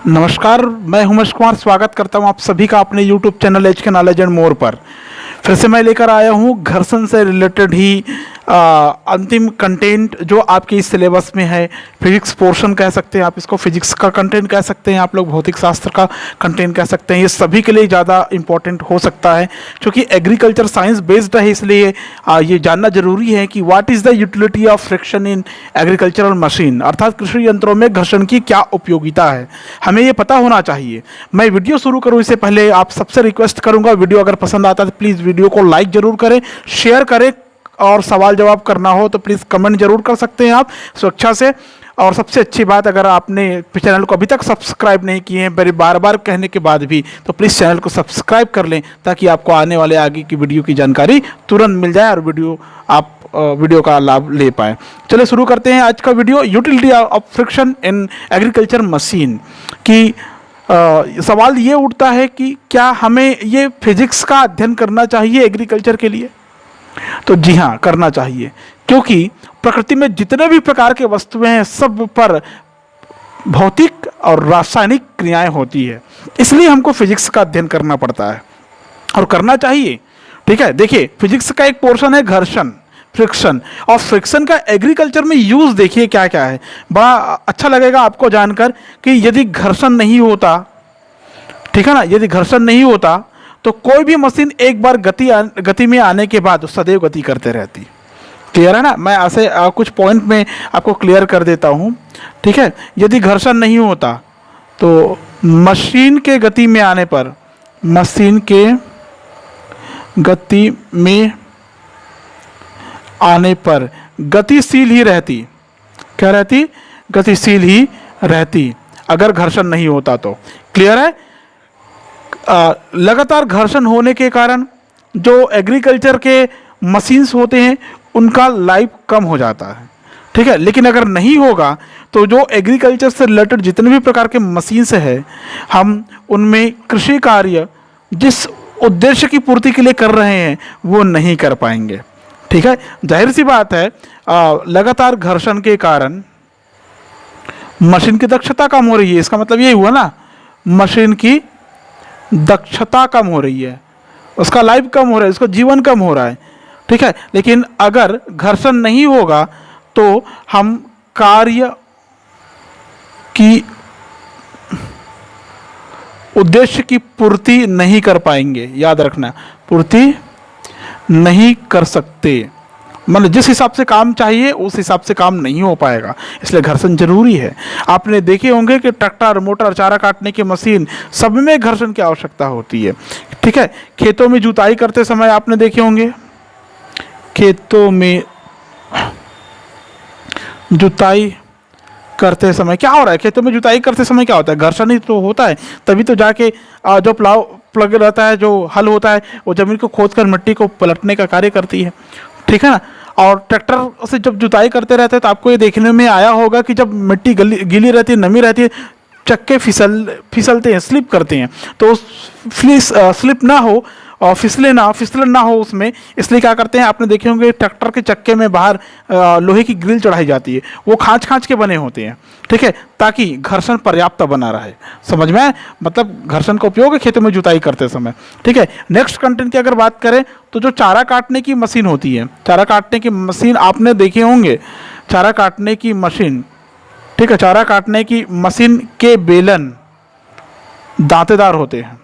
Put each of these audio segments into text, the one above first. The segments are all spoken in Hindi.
नमस्कार, मैं उमेश कुमार स्वागत करता हूं आप सभी का अपने YouTube चैनल एच के नॉलेज एंड मोर पर। फिर से मैं लेकर आया हूं घर्षण से रिलेटेड ही अंतिम कंटेंट जो आपके इस सिलेबस में है। फिजिक्स पोर्शन कह सकते हैं आप इसको, फिजिक्स का कंटेंट कह सकते हैं आप लोग, भौतिक शास्त्र का कंटेंट कह सकते हैं। ये सभी के लिए ज़्यादा इंपॉर्टेंट हो सकता है क्योंकि एग्रीकल्चर साइंस बेस्ड है, इसलिए ये जानना जरूरी है कि what is the utility of friction in agricultural machine, अर्थात कृषि यंत्रों में घर्षण की क्या उपयोगिता है, हमें ये पता होना चाहिए। मैं वीडियो शुरू करूँ इससे पहले आप सबसे रिक्वेस्ट करूँगा, वीडियो अगर पसंद आता है तो प्लीज़ वीडियो को लाइक जरूर करें, शेयर करें, और सवाल जवाब करना हो तो प्लीज़ कमेंट जरूर कर सकते हैं आप स्वेच्छा से। और सबसे अच्छी बात, अगर आपने चैनल को अभी तक सब्सक्राइब नहीं किए हैं, मेरे बार बार कहने के बाद भी, तो प्लीज़ चैनल को सब्सक्राइब कर लें ताकि आपको आने वाले आगे की वीडियो की जानकारी तुरंत मिल जाए और वीडियो का लाभ ले पाए। चलिए शुरू करते हैं आज का video. Utility of friction in agriculture machine की सवाल ये उठता है कि क्या हमें ये फिजिक्स का अध्ययन करना चाहिए एग्रीकल्चर के लिए? तो जी हाँ, करना चाहिए, क्योंकि प्रकृति में जितने भी प्रकार के वस्तुएं हैं सब पर भौतिक और रासायनिक क्रियाएं होती है, इसलिए हमको फिजिक्स का अध्ययन करना पड़ता है और करना चाहिए। ठीक है, देखिए फिजिक्स का एक पोर्शन है घर्षण, फ्रिक्शन, और फ्रिक्शन का एग्रीकल्चर में यूज देखिए क्या क्या है। बड़ा अच्छा लगेगा आपको जानकर कि यदि घर्षण नहीं होता, ठीक है ना, यदि घर्षण नहीं होता तो कोई भी मशीन एक बार गति में आने के बाद सदैव गति करते रहती। क्लियर है ना? मैं ऐसे कुछ पॉइंट में आपको क्लियर कर देता हूँ। ठीक है, यदि घर्षण नहीं होता तो मशीन के गति में आने पर, मशीन के गति में आने पर गतिशील ही रहती। क्या रहती? गतिशील ही रहती अगर घर्षण नहीं होता तो। क्लियर है? लगातार घर्षण होने के कारण जो एग्रीकल्चर के मशीन्स होते हैं उनका लाइफ कम हो जाता है। ठीक है, लेकिन अगर नहीं होगा तो जो एग्रीकल्चर से रिलेटेड जितने भी प्रकार के मशीन्स हैं, हम उनमें कृषि कार्य जिस उद्देश्य की पूर्ति के लिए कर रहे हैं वो नहीं कर पाएंगे। ठीक है, जाहिर सी बात है, लगातार घर्षण के कारण मशीन की दक्षता कम हो रही है। इसका मतलब यही हुआ ना, मशीन की दक्षता कम हो रही है, उसका लाइफ कम हो रहा है, उसका जीवन कम हो रहा है। ठीक है, लेकिन अगर घर्षण नहीं होगा तो हम कार्य की उद्देश्य की पूर्ति नहीं कर पाएंगे। याद रखना, पूर्ति नहीं कर सकते, मतलब जिस हिसाब से काम चाहिए उस हिसाब से काम नहीं हो पाएगा, इसलिए घर्षण जरूरी है। आपने देखे होंगे कि ट्रैक्टर, मोटर, चारा काटने की मशीन, सब में घर्षण की आवश्यकता होती है। ठीक है, खेतों में जुताई करते समय आपने देखे होंगे, खेतों में जुताई करते समय क्या हो रहा है? खेतों में जुताई करते समय क्या होता है? घर्षण ही तो होता है, तभी तो जाके जो प्लग रहता है, जो हल होता है, वो जमीन को खोदकर मिट्टी को पलटने का कार्य करती है। ठीक है ना? और ट्रैक्टर से जब जुताई करते रहते हैं तो आपको ये देखने में आया होगा कि जब मिट्टी गीली रहती है, नमी रहती है, चक्के फिसलते हैं, स्लिप करते हैं। तो स्लिप ना हो और फिसलन ना हो उसमें, इसलिए क्या करते हैं, आपने देखे होंगे ट्रैक्टर के चक्के में बाहर लोहे की ग्रिल चढ़ाई जाती है, वो खाँच के बने होते हैं। ठीक है, ताकि घर्षण पर्याप्त बना रहे। समझ में? मतलब घर्षण का उपयोग है खेतों में जुताई करते समय। ठीक है, नेक्स्ट कंटेंट की अगर बात करें तो जो चारा काटने की मशीन होती है, चारा काटने की मशीन आपने देखे होंगे, चारा काटने की मशीन, ठीक है, चारा काटने की मशीन के बेलन दांतेदार होते हैं,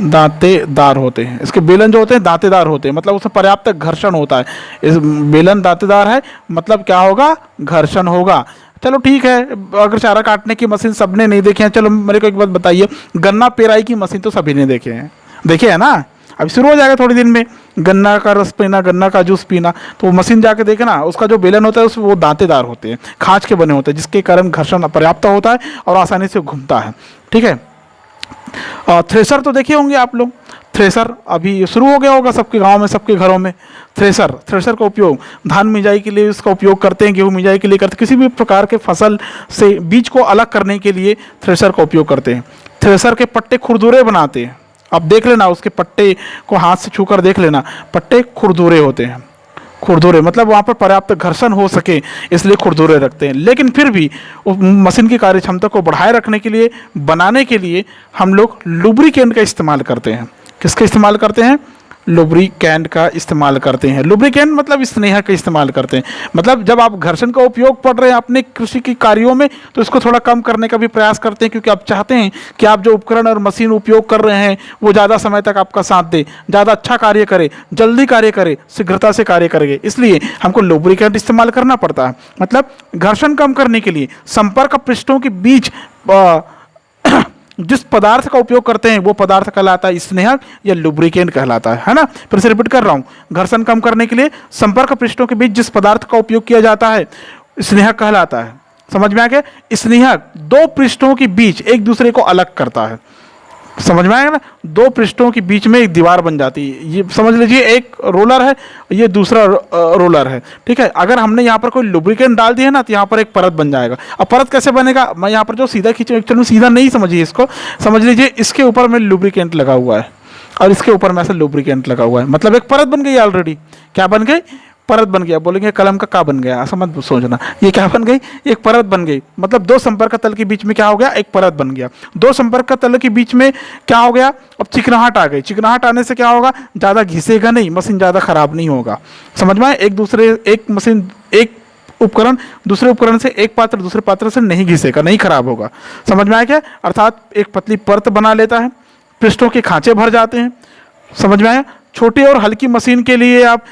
दांतेदार होते हैं। इसके बेलन जो होते हैं दांतेदार होते हैं, मतलब उसमें पर्याप्त घर्षण होता है। इस बेलन दांतेदार है, मतलब क्या होगा? घर्षण होगा। चलो ठीक है, अगर चारा काटने की मशीन सबने नहीं देखे हैं, चलो मेरे को एक बात बताइए, गन्ना पेराई की मशीन तो सभी ने देखे हैं ना? अभी शुरू हो जाएगा थोड़ी दिन में, गन्ना का रस पीना, गन्ना का जूस पीना, तो मशीन जाके देखना, उसका जो बेलन होता है उसमें वो दांतेदार होते हैं, खाँच के बने होते हैं, जिसके कारण घर्षण पर्याप्त होता है और आसानी से घूमता है। ठीक है, थ्रेसर तो देखे होंगे आप लोग, थ्रेसर अभी शुरू हो गया होगा सबके गांव में, सबके घरों में। थ्रेसर का उपयोग धान मिंजाई के लिए इसका उपयोग करते हैं, गेहूं मिंजाई के लिए करते हैं, किसी भी प्रकार के फसल से बीज को अलग करने के लिए थ्रेसर का उपयोग करते हैं। थ्रेसर के पट्टे खुरदुरे बनाते हैं, आप देख लेना, उसके पट्टे को हाथ से छूकर देख लेना, पट्टे खुरदुरे होते हैं, खुरदुरे, मतलब वहाँ पर पर्याप्त घर्षण हो सके इसलिए खुरदुरे रखते हैं। लेकिन फिर भी उस मशीन की कार्य क्षमता को बढ़ाए रखने के लिए, बनाने के लिए हम लोग लुब्रिकेंट का इस्तेमाल करते हैं। किसका इस्तेमाल करते हैं? लुब्रिकेंट का इस्तेमाल करते हैं। लुब्रिकेंट मतलब स्नेहा का इस्तेमाल करते हैं। मतलब जब आप घर्षण का उपयोग पड़ रहे हैं अपने कृषि के कार्यों में, तो इसको थोड़ा कम करने का भी प्रयास करते हैं, क्योंकि आप चाहते हैं कि आप जो उपकरण और मशीन उपयोग कर रहे हैं वो ज़्यादा समय तक आपका साथ दे, ज़्यादा अच्छा कार्य करे, जल्दी कार्य करे, शीघ्रता से कार्य करेंगे, इसलिए हमको लुब्रिकेंट इस्तेमाल करना पड़ता है। मतलब घर्षण कम करने के लिए संपर्क पृष्ठों के बीच जिस पदार्थ का उपयोग करते हैं वो पदार्थ कहलाता है स्नेहक या लुब्रिकेंट कहलाता है ना। फिर से रिपीट कर रहा हूँ, घर्षण कम करने के लिए संपर्क पृष्ठों के बीच जिस पदार्थ का उपयोग किया जाता है स्नेहक कहलाता है। समझ में आ गया? स्नेहक दो पृष्ठों के बीच एक दूसरे को अलग करता है। समझ में आएगा ना? दो पृष्ठों के बीच में एक दीवार बन जाती है। ये समझ लीजिए एक रोलर है, ये दूसरा रोलर है, ठीक है। अगर हमने यहाँ पर कोई लुब्रिकेंट डाल दिया है ना तो यहाँ पर एक परत बन जाएगा। अब परत कैसे बनेगा? मैं यहाँ पर जो सीधा खींचूँ, चलो सीधा नहीं समझिए इसको, समझ लीजिए इसके ऊपर में लुब्रिकेंट लगा हुआ है और इसके ऊपर में ऐसा लुब्रिकेंट लगा हुआ है, मतलब एक परत बन गई ऑलरेडी। क्या बन गई? परत बन गया। बोलेंगे कलम का बन गया, ऐसा मत सोचना। ये क्या बन गई? एक परत बन गई। मतलब दो संपर्क तल के बीच में क्या हो गया? एक परत बन गया। दो संपर्क तल के बीच में क्या हो गया? अब चिकनाहट आ गई। चिकनाहट आने से क्या होगा? ज़्यादा घिसेगा नहीं, मशीन ज़्यादा खराब नहीं होगा। समझ में आए? एक मशीन, एक उपकरण दूसरे उपकरण से, एक पात्र दूसरे पात्र से नहीं घिसेगा, नहीं खराब होगा। समझ में आया क्या? अर्थात एक पतली परत बना लेता है, पृष्ठों के खांचे भर जाते हैं। समझ में आया? छोटी और हल्की मशीन के लिए आप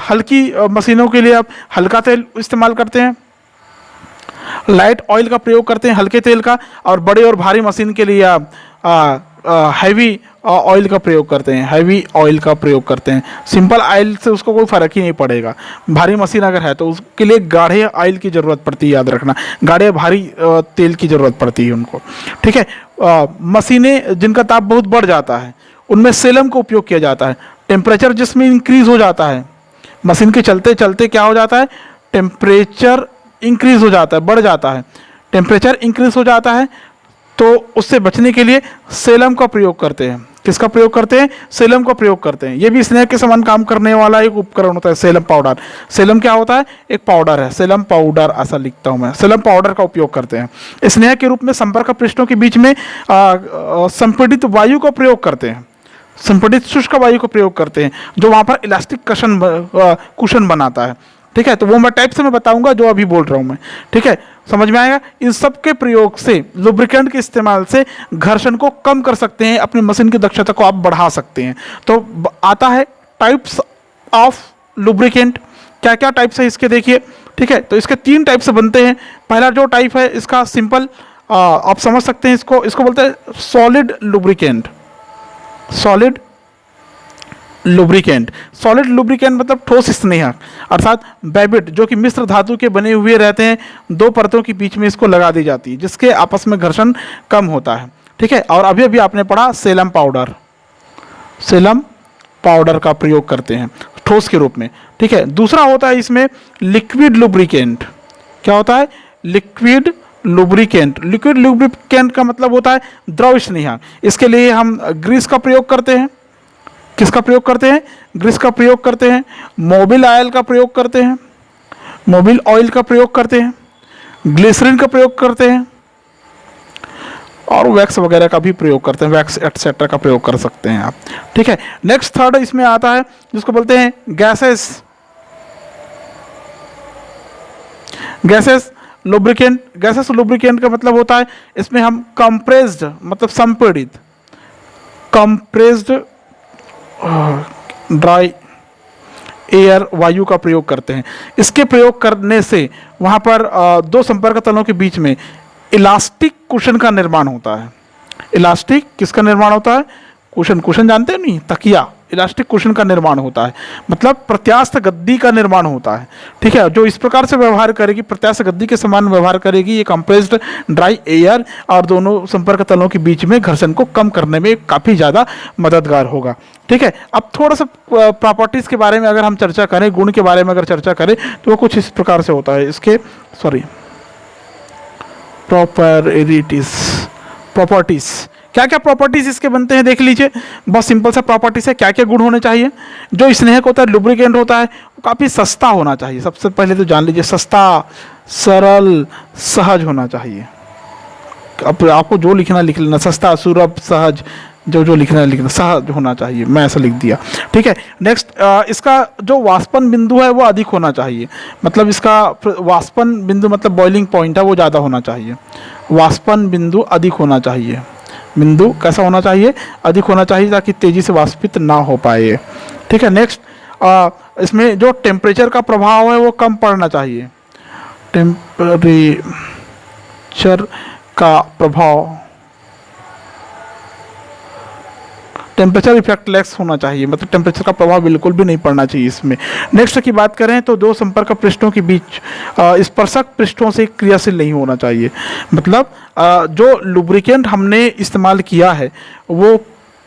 हल्की मशीनों के लिए आप हल्का तेल इस्तेमाल करते हैं, लाइट ऑयल का प्रयोग करते हैं, हल्के तेल का। और बड़े और भारी मशीन के लिए आप हैवी ऑयल का प्रयोग करते हैं, हैवी ऑयल का प्रयोग करते हैं। सिंपल ऑयल से उसको कोई फ़र्क ही नहीं पड़ेगा। भारी मशीन अगर है तो उसके लिए गाढ़े ऑयल की ज़रूरत पड़ती है, याद रखना, गाढ़े भारी तेल की ज़रूरत पड़ती है उनको, ठीक है। मशीनें जिनका ताप बहुत बढ़ जाता है उनमें सेलम का उपयोग किया जाता है। टेम्परेचर जिसमें इंक्रीज हो जाता है, मशीन के चलते चलते क्या हो जाता है? टेम्परेचर इंक्रीज हो जाता है, बढ़ जाता है। टेम्परेचर इंक्रीज हो जाता है तो उससे बचने के लिए सेलम का प्रयोग करते हैं। किसका प्रयोग करते हैं? सेलम का प्रयोग करते हैं। ये भी स्नेह के समान काम करने वाला एक उपकरण होता है, सेलम पाउडर। सेलम क्या होता है? एक पाउडर है, सेलम पाउडर ऐसा लिखता हूं मैं। सेलम पाउडर का उपयोग करते हैं। स्नेह के रूप में संपर्क पृष्ठों के बीच में संपीड़ित वायु का प्रयोग करते हैं, संपीड़ित शुष्क वायु का प्रयोग करते हैं, जो वहाँ पर इलास्टिक कुशन बनाता है, ठीक है। तो वो मैं टाइप से मैं बताऊंगा जो अभी बोल रहा हूँ मैं, ठीक है। समझ में आएगा? इन सब के प्रयोग से, लुब्रिकेंट के इस्तेमाल से घर्षण को कम कर सकते हैं, अपनी मशीन की दक्षता को आप बढ़ा सकते हैं। तो आता है टाइप्स ऑफ लुब्रिकेंट। क्या क्या टाइप्स है इसके देखिए, ठीक है। तो इसके 3 टाइप से बनते हैं। पहला जो टाइप है इसका सिंपल, आप समझ सकते हैं इसको बोलते हैं solid lubricant. Solid lubricant, solid lubricant मतलब ठोस स्नेहक, अर्थात बैबिट जो कि मिश्र धातु के बने हुए रहते हैं, 2 परतों के बीच में इसको लगा दी जाती है जिसके आपस में घर्षण कम होता है, ठीक है। और अभी अभी आपने पढ़ा सेलम पाउडर, सेलम पाउडर का प्रयोग करते हैं ठोस के रूप में, ठीक है। दूसरा होता है इसमें लिक्विड लुब्रिकेंट। क्या होता है? Liquid lubricant. लिक्विड लुब्रिकेंट का मतलब होता है द्रव स्नेहक। इसके लिए हम ग्रीस का प्रयोग करते हैं। किसका प्रयोग करते हैं? ग्रीस का प्रयोग करते हैं, मोबिल ऑयल का प्रयोग करते हैं, मोबिल ऑयल का प्रयोग करते हैं, ग्लिसरीन का प्रयोग करते हैं और वैक्स वगैरह का भी प्रयोग करते हैं, वैक्स एटसेट्रा का प्रयोग कर सकते हैं आप, ठीक है। नेक्स्ट थर्ड इसमें आता है जिसको बोलते हैं gases. Gases lubricant. Gases lubricant का मतलब होता है इसमें हम कंप्रेस्ड मतलब संपीड़ित, कंप्रेस्ड ड्राई एयर वायु का प्रयोग करते हैं। इसके प्रयोग करने से वहाँ पर 2 संपर्क तलों के बीच में इलास्टिक कुशन का निर्माण होता है। इलास्टिक किसका निर्माण होता है? कुशन। कुशन जानते हैं नहीं? तकिया। इलास्टिक कुशन का निर्माण होता है, मतलब प्रत्यास्थ गद्दी का निर्माण होता है, ठीक है, जो इस प्रकार से व्यवहार करेगी, प्रत्यास्थ गद्दी के समान व्यवहार करेगी। ये कंप्रेस्ड ड्राई एयर और दोनों संपर्क तलों के बीच में घर्षण को कम करने में काफ़ी ज़्यादा मददगार होगा, ठीक है। अब थोड़ा सा प्रॉपर्टीज़ के बारे में अगर हम चर्चा करें, गुण के बारे में अगर चर्चा करें तो वो कुछ इस प्रकार से होता है। इसके प्रॉपर्टीज़ क्या क्या प्रॉपर्टीज इसके बनते हैं देख लीजिए। बहुत सिंपल सा प्रॉपर्टीज है। क्या क्या गुण होने चाहिए। जो स्नेहक होता है, लुब्रिकेंट होता है, वो काफ़ी सस्ता होना चाहिए। सबसे पहले तो जान लीजिए, सस्ता, सरल, सहज होना चाहिए। अब आपको जो लिखना लिख लेना, सस्ता, सुलभ, सहज, जो जो लिखना है लिखना, सहज होना चाहिए, मैं ऐसा लिख दिया। ठीक है। नेक्स्ट, इसका जो वाष्पन बिंदु है वो अधिक होना चाहिए। मतलब इसका वाष्पन बिंदु मतलब बॉइलिंग पॉइंट है वो ज़्यादा होना चाहिए। वाष्पन बिंदु अधिक होना चाहिए। बिंदु कैसा होना चाहिए, अधिक होना चाहिए, ताकि तेजी से वाष्पित ना हो पाए। ठीक है। नेक्स्ट, इसमें जो टेम्परेचर का प्रभाव है वो कम पड़ना चाहिए। टेम्परेचर का प्रभाव, टेम्परेचर इफेक्ट लेस होना चाहिए, मतलब टेम्परेचर का प्रभाव बिल्कुल भी नहीं पड़ना चाहिए इसमें। नेक्स्ट की बात करें तो दो संपर्क पृष्ठों के बीच स्पर्शक पृष्ठों से क्रियाशील नहीं होना चाहिए। मतलब जो लुब्रिकेंट हमने इस्तेमाल किया है वो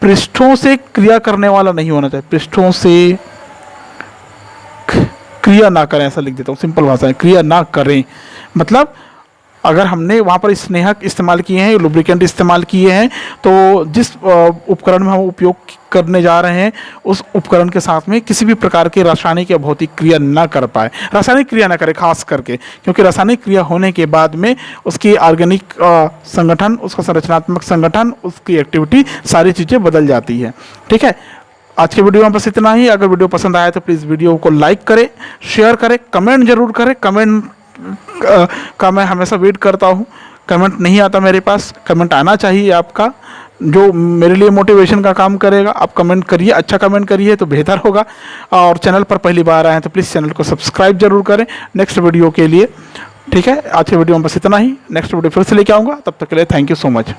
पृष्ठों से क्रिया करने वाला नहीं होना चाहिए। पृष्ठों से क्रिया ना करें, ऐसा लिख देता हूँ सिंपल भाषा में, क्रिया ना करें। मतलब अगर हमने वहाँ पर स्नेहक इस्तेमाल किए हैं, लुब्रिकेंट इस्तेमाल किए हैं, तो जिस उपकरण में हम उपयोग करने जा रहे हैं उस उपकरण के साथ में किसी भी प्रकार की रासायनिक या भौतिक क्रिया ना कर पाए। रासायनिक क्रिया ना करे खास करके, क्योंकि रासायनिक क्रिया होने के बाद में उसकी ऑर्गेनिक संगठन, उसका संरचनात्मक संगठन, उसकी एक्टिविटी, सारी चीज़ें बदल जाती है। ठीक है। आज के वीडियो में बस इतना ही। अगर वीडियो पसंद आया तो प्लीज़ वीडियो को लाइक करें, शेयर करें, कमेंट जरूर करें। कमेंट का मैं हमेशा वेट करता हूँ। कमेंट नहीं आता मेरे पास, कमेंट आना चाहिए आपका, जो मेरे लिए मोटिवेशन का काम करेगा। आप कमेंट करिए, अच्छा कमेंट करिए तो बेहतर होगा। और चैनल पर पहली बार आए हैं तो प्लीज़ चैनल को सब्सक्राइब जरूर करें नेक्स्ट वीडियो के लिए। ठीक है। आज के वीडियो में बस इतना ही। नेक्स्ट वीडियो फिर से लेके आऊँगा, तब तक के लिए थैंक यू सो मच।